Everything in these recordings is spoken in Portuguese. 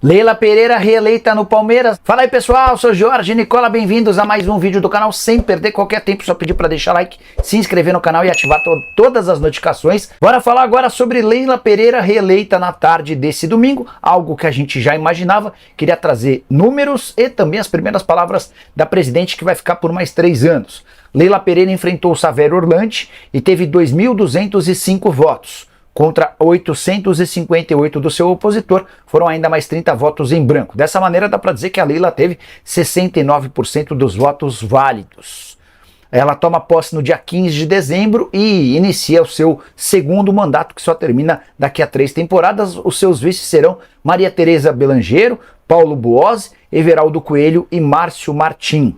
Leila Pereira reeleita no Palmeiras. Fala aí pessoal, sou Jorge Nicola, bem-vindos a mais um vídeo do canal. Sem perder qualquer tempo, só pedir para deixar like, se inscrever no canal e ativar todas as notificações. Bora falar agora sobre Leila Pereira reeleita na tarde desse domingo, algo que a gente já imaginava. Queria trazer números e também as primeiras palavras da presidente, que vai ficar por mais 3 anos. Leila Pereira enfrentou o Savério Orlandi e teve 2.205 votos. Contra 858 do seu opositor, foram ainda mais 30 votos em branco. Dessa maneira, dá para dizer que a Leila teve 69% dos votos válidos. Ela toma posse no dia 15 de dezembro e inicia o seu segundo mandato, que só termina daqui a 3 temporadas. Os seus vices serão Maria Tereza Belangeiro, Paulo Buozzi, Everaldo Coelho e Márcio Martim.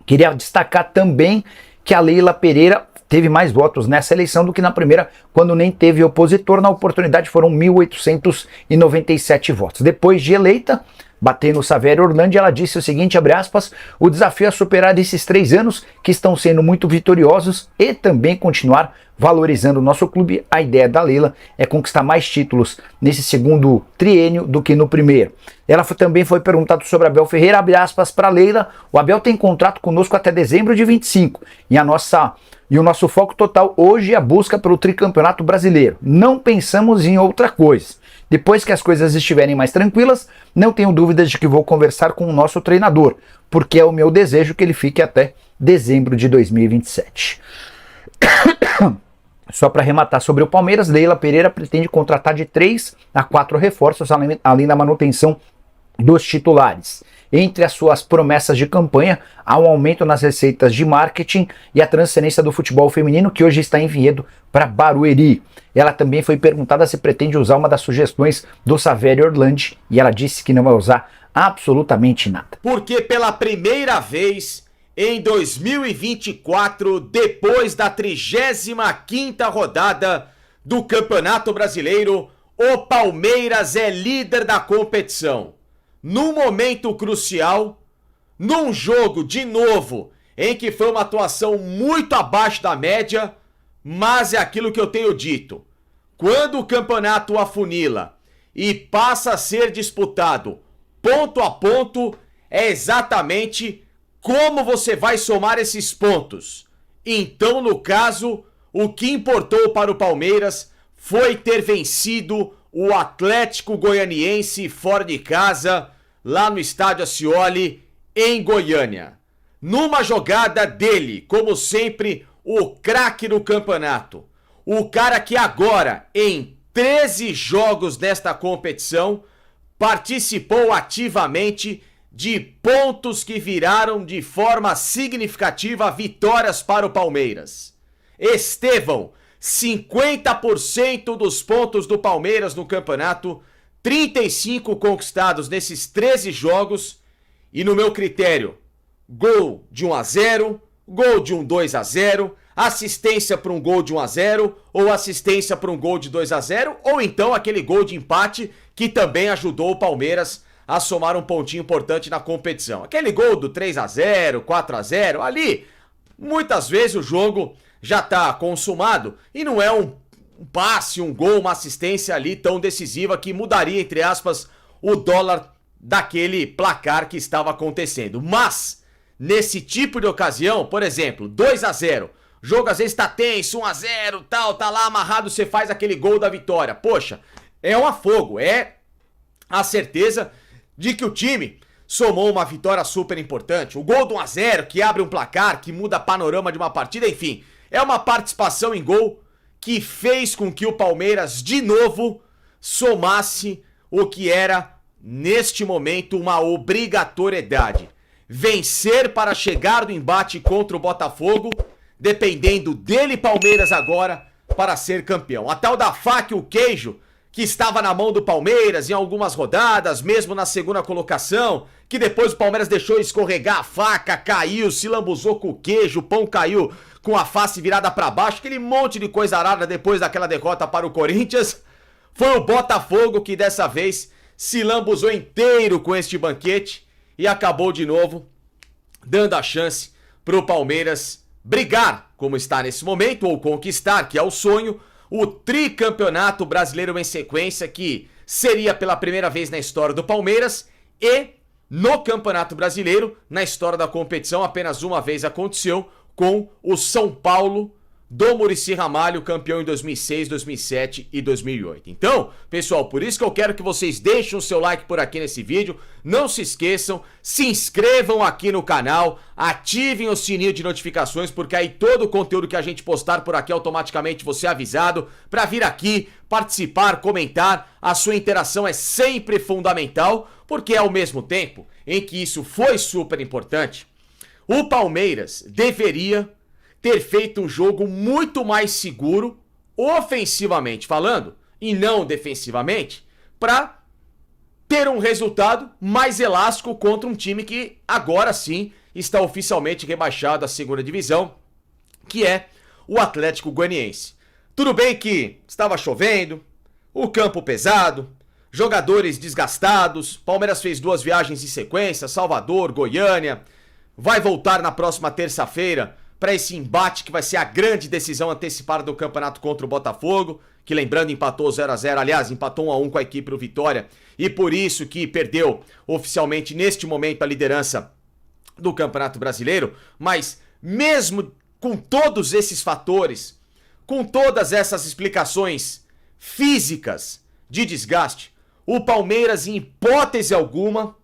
Queria destacar também que a Leila Pereira teve mais votos nessa eleição do que na primeira, quando nem teve opositor. Na oportunidade foram 1.897 votos. Depois de eleita, batendo o Savério Orlandi, ela disse o seguinte, abre aspas, o desafio é superar esses 3 anos que estão sendo muito vitoriosos e também continuar valorizando o nosso clube. A ideia da Leila é conquistar mais títulos nesse segundo triênio do que no primeiro. Ela também foi perguntado sobre Abel Ferreira, abre aspas para Leila, o Abel tem contrato conosco até dezembro de 25 e o nosso foco total hoje é a busca pelo tricampeonato brasileiro. Não pensamos em outra coisa. Depois que as coisas estiverem mais tranquilas, não tenho dúvidas de que vou conversar com o nosso treinador, porque é o meu desejo que ele fique até dezembro de 2027. Só para arrematar sobre o Palmeiras, Leila Pereira pretende contratar de 3 a 4 reforços, além da manutenção dos titulares. Entre as suas promessas de campanha, há um aumento nas receitas de marketing e a transferência do futebol feminino, que hoje está em Vinhedo para Barueri. Ela também foi perguntada se pretende usar uma das sugestões do Savério Orlandi e ela disse que não vai usar absolutamente nada. Porque pela primeira vez em 2024, depois da 35ª rodada do Campeonato Brasileiro, o Palmeiras é líder da competição. Num momento crucial, num jogo, de novo, em que foi uma atuação muito abaixo da média, mas é aquilo que eu tenho dito. Quando o campeonato afunila e passa a ser disputado ponto a ponto, é exatamente como você vai somar esses pontos. Então, no caso, o que importou para o Palmeiras foi ter vencido o Atlético Goianiense fora de casa, lá no estádio Ascioli, em Goiânia. Numa jogada dele, como sempre, o craque do campeonato. O cara que agora, em 13 jogos desta competição, participou ativamente de pontos que viraram de forma significativa vitórias para o Palmeiras. Estevão, 50% dos pontos do Palmeiras no campeonato, 35 conquistados nesses 13 jogos e, no meu critério, gol de 1-0, gol de 2-0, assistência para um gol de 1-0 ou assistência para um gol de 2-0 ou então aquele gol de empate que também ajudou o Palmeiras a somar um pontinho importante na competição. Aquele gol do 3-0, 4-0, ali, muitas vezes o jogo já está consumado e não é um passe, um gol, uma assistência ali tão decisiva que mudaria, entre aspas, o dólar daquele placar que estava acontecendo. Mas, nesse tipo de ocasião, por exemplo, 2-0, jogo às vezes tá tenso, 1-0, tal, tá lá amarrado, você faz aquele gol da vitória. Poxa, é um afogo, é a certeza de que o time somou uma vitória super importante. O gol do 1-0 que abre um placar, que muda panorama de uma partida, enfim, é uma participação em gol que fez com que o Palmeiras, de novo, somasse o que era, neste momento, uma obrigatoriedade. Vencer para chegar no embate contra o Botafogo, dependendo dele, Palmeiras, agora, para ser campeão. Até o da faca e o queijo, que estava na mão do Palmeiras em algumas rodadas, mesmo na segunda colocação, que depois o Palmeiras deixou escorregar a faca, caiu, se lambuzou com o queijo, o pão caiu com a face virada para baixo, aquele monte de coisa arada depois daquela derrota para o Corinthians. Foi o Botafogo que dessa vez se lambuzou inteiro com este banquete e acabou de novo dando a chance para o Palmeiras brigar, como está nesse momento, ou conquistar, que é o sonho, o tricampeonato brasileiro em sequência, que seria pela primeira vez na história do Palmeiras e no Campeonato Brasileiro, na história da competição, apenas uma vez aconteceu com o São Paulo do Muricy Ramalho, campeão em 2006, 2007 e 2008. Então, pessoal, por isso que eu quero que vocês deixem o seu like por aqui nesse vídeo. Não se esqueçam, se inscrevam aqui no canal, ativem o sininho de notificações, porque aí todo o conteúdo que a gente postar por aqui automaticamente você é avisado para vir aqui, participar, comentar. A sua interação é sempre fundamental, porque ao mesmo tempo em que isso foi super importante, o Palmeiras deveria ter feito um jogo muito mais seguro, ofensivamente falando, e não defensivamente, para ter um resultado mais elástico contra um time que agora sim está oficialmente rebaixado à segunda divisão, que é o Atlético Goianiense. Tudo bem que estava chovendo, o campo pesado, jogadores desgastados, Palmeiras fez 2 viagens em sequência, Salvador, Goiânia, vai voltar na próxima terça-feira para esse embate que vai ser a grande decisão antecipada do campeonato contra o Botafogo, que lembrando empatou 0-0, aliás, empatou 1-1 com a equipe do Vitória, e por isso que perdeu oficialmente neste momento a liderança do Campeonato Brasileiro. Mas mesmo com todos esses fatores, com todas essas explicações físicas de desgaste, o Palmeiras, em hipótese alguma,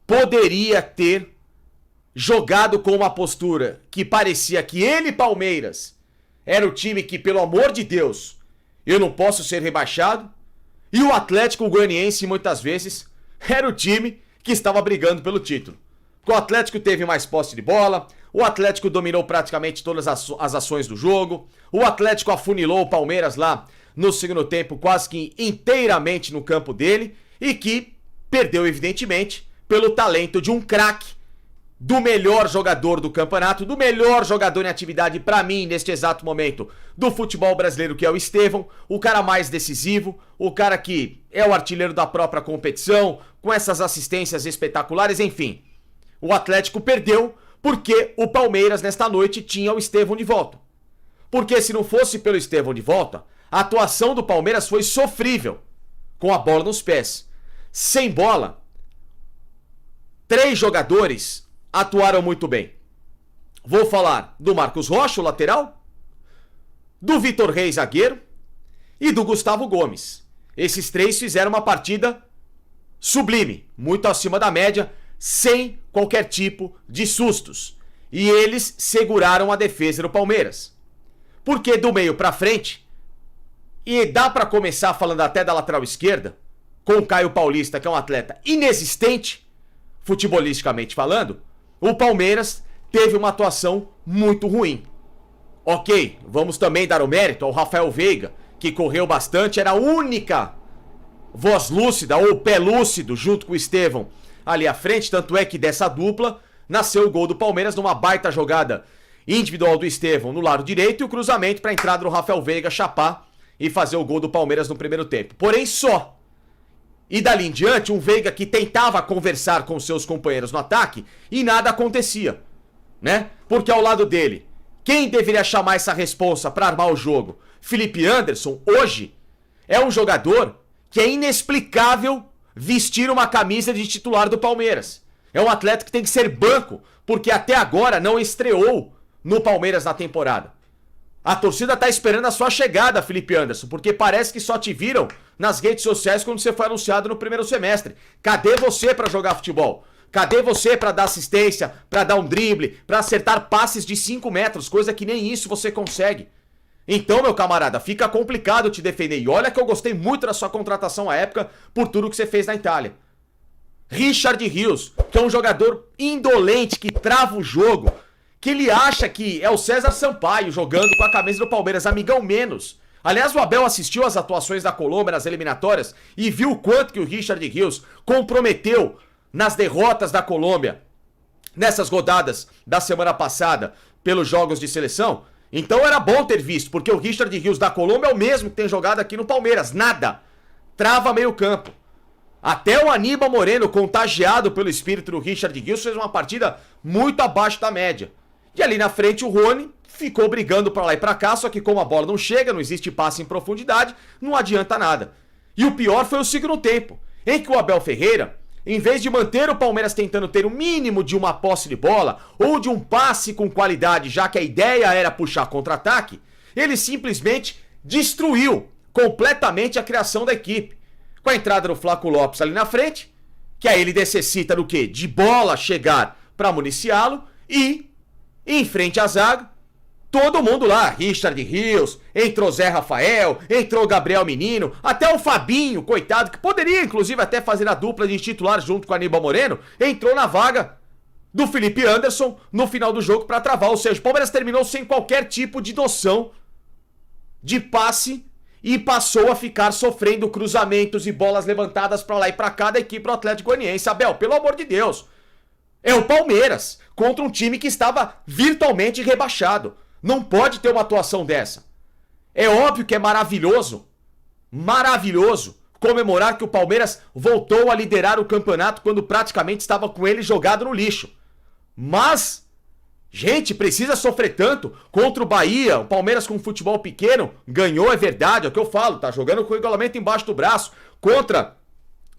poderia ter jogado com uma postura que parecia que ele, Palmeiras, era o time que, pelo amor de Deus, eu não posso ser rebaixado, e o Atlético Goianiense, muitas vezes, era o time que estava brigando pelo título. O Atlético teve mais posse de bola, o Atlético dominou praticamente todas as ações do jogo, o Atlético afunilou o Palmeiras lá no segundo tempo quase que inteiramente no campo dele, e que perdeu, evidentemente, pelo talento de um craque, do melhor jogador do campeonato, do melhor jogador em atividade pra mim neste exato momento do futebol brasileiro, que é o Estevão, o cara mais decisivo, o cara que é o artilheiro da própria competição, com essas assistências espetaculares, enfim. O Atlético perdeu porque o Palmeiras nesta noite tinha o Estevão de volta. Porque se não fosse pelo Estevão de volta, a atuação do Palmeiras foi sofrível, com a bola nos pés. Sem bola, 3 jogadores atuaram muito bem. Vou falar do Marcos Rocha, o lateral, do Vitor Reis, zagueiro, e do Gustavo Gomes. Esses 3 fizeram uma partida sublime, muito acima da média, sem qualquer tipo de sustos. E eles seguraram a defesa do Palmeiras. Porque do meio pra frente, e dá pra começar falando até da lateral esquerda, com o Caio Paulista, que é um atleta inexistente, futebolisticamente falando, o Palmeiras teve uma atuação muito ruim. Ok, vamos também dar o mérito ao Rafael Veiga, que correu bastante, era a única voz lúcida ou pé lúcido junto com o Estevão ali à frente, tanto é que dessa dupla nasceu o gol do Palmeiras numa baita jogada individual do Estevão no lado direito e o cruzamento para a entrada do Rafael Veiga chapar e fazer o gol do Palmeiras no primeiro tempo. Porém só. E dali em diante, um Veiga que tentava conversar com seus companheiros no ataque e nada acontecia, né? Porque ao lado dele, quem deveria chamar essa responsa para armar o jogo? Felipe Anderson, hoje, é um jogador que é inexplicável vestir uma camisa de titular do Palmeiras. É um atleta que tem que ser banco, porque até agora não estreou no Palmeiras na temporada. A torcida tá esperando a sua chegada, Felipe Anderson, porque parece que só te viram nas redes sociais quando você foi anunciado no primeiro semestre. Cadê você pra jogar futebol? Cadê você pra dar assistência, pra dar um drible, pra acertar passes de 5 metros, coisa que nem isso você consegue? Então, meu camarada, fica complicado te defender. E olha que eu gostei muito da sua contratação à época por tudo que você fez na Itália. Richard Rios, que é um jogador indolente, que trava o jogo, que ele acha que é o César Sampaio jogando com a camisa do Palmeiras, amigão menos. Aliás, o Abel assistiu às atuações da Colômbia nas eliminatórias e viu o quanto que o Richard Rios comprometeu nas derrotas da Colômbia nessas rodadas da semana passada pelos jogos de seleção. Então era bom ter visto, porque o Richard Rios da Colômbia é o mesmo que tem jogado aqui no Palmeiras. Nada. Trava meio campo. Até o Aníbal Moreno, contagiado pelo espírito do Richard Rios, fez uma partida muito abaixo da média. E ali na frente o Rony ficou brigando pra lá e pra cá, só que como a bola não chega, não existe passe em profundidade, não adianta nada. E o pior foi o segundo tempo, em que o Abel Ferreira, em vez de manter o Palmeiras tentando ter o mínimo de uma posse de bola ou de um passe com qualidade, já que a ideia era puxar contra-ataque, ele simplesmente destruiu completamente a criação da equipe. Com a entrada do Flaco Lopes ali na frente, que aí ele necessita do quê? De bola chegar para municiá-lo e, em frente à zaga, todo mundo lá, Richard Rios, entrou Zé Rafael, entrou Gabriel Menino, até o Fabinho, coitado, que poderia inclusive até fazer a dupla de titular junto com a Aníbal Moreno, entrou na vaga do Felipe Anderson no final do jogo para travar. Ou seja, o Palmeiras terminou sem qualquer tipo de noção de passe e passou a ficar sofrendo cruzamentos e bolas levantadas para lá e para cá da equipe do Atlético Goianiense. Abel, pelo amor de Deus, é o Palmeiras contra um time que estava virtualmente rebaixado. Não pode ter uma atuação dessa. É óbvio que é maravilhoso comemorar que o Palmeiras voltou a liderar o campeonato quando praticamente estava com ele jogado no lixo. Mas, gente, precisa sofrer tanto contra o Bahia, o Palmeiras com um futebol pequeno, ganhou, é verdade, é o que eu falo, tá jogando com o regulamento embaixo do braço, contra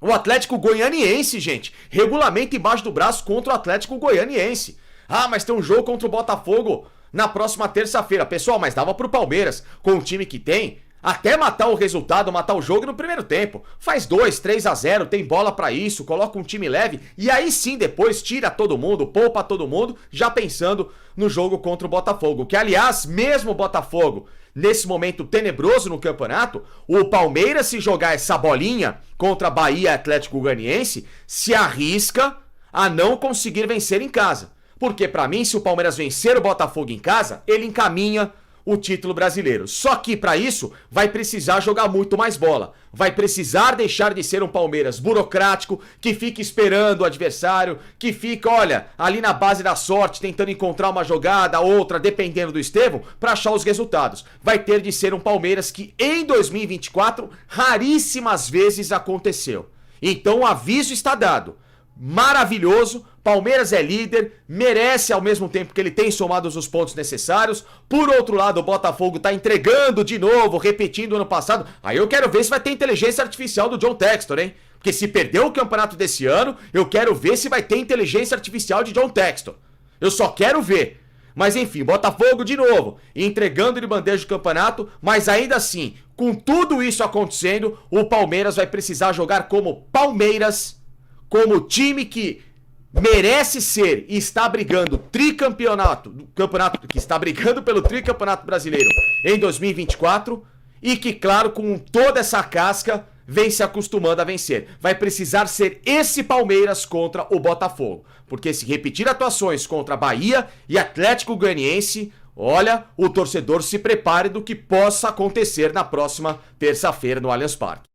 o Atlético Goianiense, gente, regulamento embaixo do braço contra o Atlético Goianiense. Ah, mas tem um jogo contra o Botafogo na próxima terça-feira. Pessoal, mas dava pro Palmeiras, com o time que tem, até matar o resultado, matar o jogo no primeiro tempo. Faz 2, 3-0, tem bola pra isso, coloca um time leve e aí sim depois tira todo mundo, poupa todo mundo, já pensando no jogo contra o Botafogo. Que aliás, mesmo o Botafogo, nesse momento tenebroso no campeonato, o Palmeiras, se jogar essa bolinha contra Bahia e Atlético Goianiense, se arrisca a não conseguir vencer em casa. Porque pra mim, se o Palmeiras vencer o Botafogo em casa, ele encaminha o título brasileiro. Só que pra isso vai precisar jogar muito mais bola. Vai precisar deixar de ser um Palmeiras burocrático, que fica esperando o adversário, que fica, olha, ali na base da sorte, tentando encontrar uma jogada, outra, dependendo do Estevão, pra achar os resultados. Vai ter de ser um Palmeiras que em 2024 raríssimas vezes aconteceu. Então o aviso está dado. Maravilhoso, Palmeiras é líder, merece ao mesmo tempo que ele tem somado os pontos necessários. Por outro lado, o Botafogo tá entregando de novo, repetindo o ano passado. Aí eu quero ver se vai ter inteligência artificial do John Textor, hein? Porque se perdeu o campeonato desse ano, eu quero ver se vai ter inteligência artificial de John Textor. Eu só quero ver. Mas enfim, Botafogo de novo, entregando de bandeja o campeonato, mas ainda assim, com tudo isso acontecendo, o Palmeiras vai precisar jogar como Palmeiras, como time que merece ser e está brigando campeonato que está brigando pelo tricampeonato brasileiro em 2024 e que, claro, com toda essa casca, vem se acostumando a vencer. Vai precisar ser esse Palmeiras contra o Botafogo, porque se repetir atuações contra Bahia e Atlético Goianiense, olha, o torcedor se prepare do que possa acontecer na próxima terça-feira no Allianz Parque.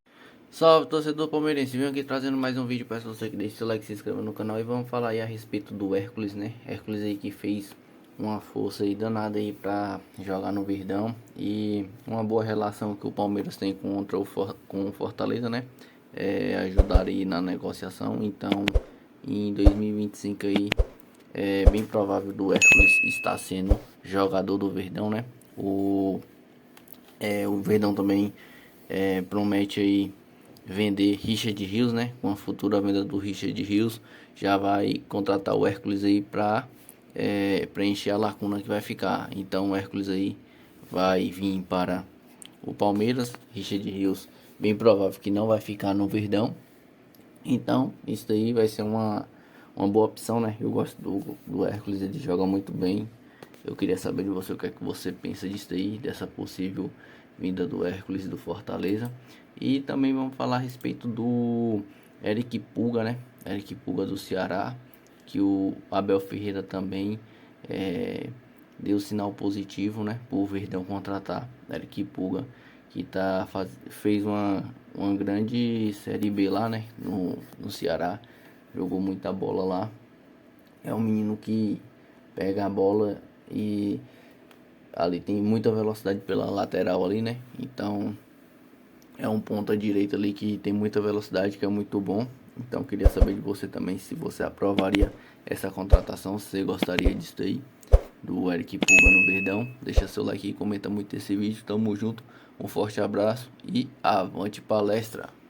Salve, torcedor palmeirense, venho aqui trazendo mais um vídeo. Peço a você que deixe seu like, se inscreva no canal e vamos falar aí a respeito do Hércules, né? Hércules aí que fez uma força aí danada aí pra jogar no Verdão e uma boa relação que o Palmeiras tem com o Fortaleza, né? Ajudar aí na negociação. Então, em 2025 aí, é bem provável do Hércules estar sendo jogador do Verdão, né? O Verdão também promete aí vender Richard Rios, né? Com a futura venda do Richard Rios, já vai contratar o Hércules aí para preencher a lacuna que vai ficar. Então o Hércules aí vai vir para o Palmeiras. Richard Rios bem provável que não vai ficar no Verdão. Então isso daí vai ser uma boa opção, né? Eu gosto do Hércules, ele joga muito bem. Eu queria saber de você o que é que você pensa disso aí, dessa possível vinda do Hércules do Fortaleza. E também vamos falar a respeito do Eric Pulga, né? Eric Pulga do Ceará, que o Abel Ferreira também deu sinal positivo, né? Por Verdão contratar Eric Pulga, que fez uma grande Série B lá, né? No Ceará, jogou muita bola lá. É um menino que pega a bola e ali tem muita velocidade pela lateral ali, né? Então é um ponta direita ali que tem muita velocidade, que é muito bom. Então queria saber de você também se você aprovaria essa contratação, se você gostaria disso aí. do Eric Puga no Verdão. Deixa seu like e comenta muito esse vídeo. Tamo junto, um forte abraço e avante palestra!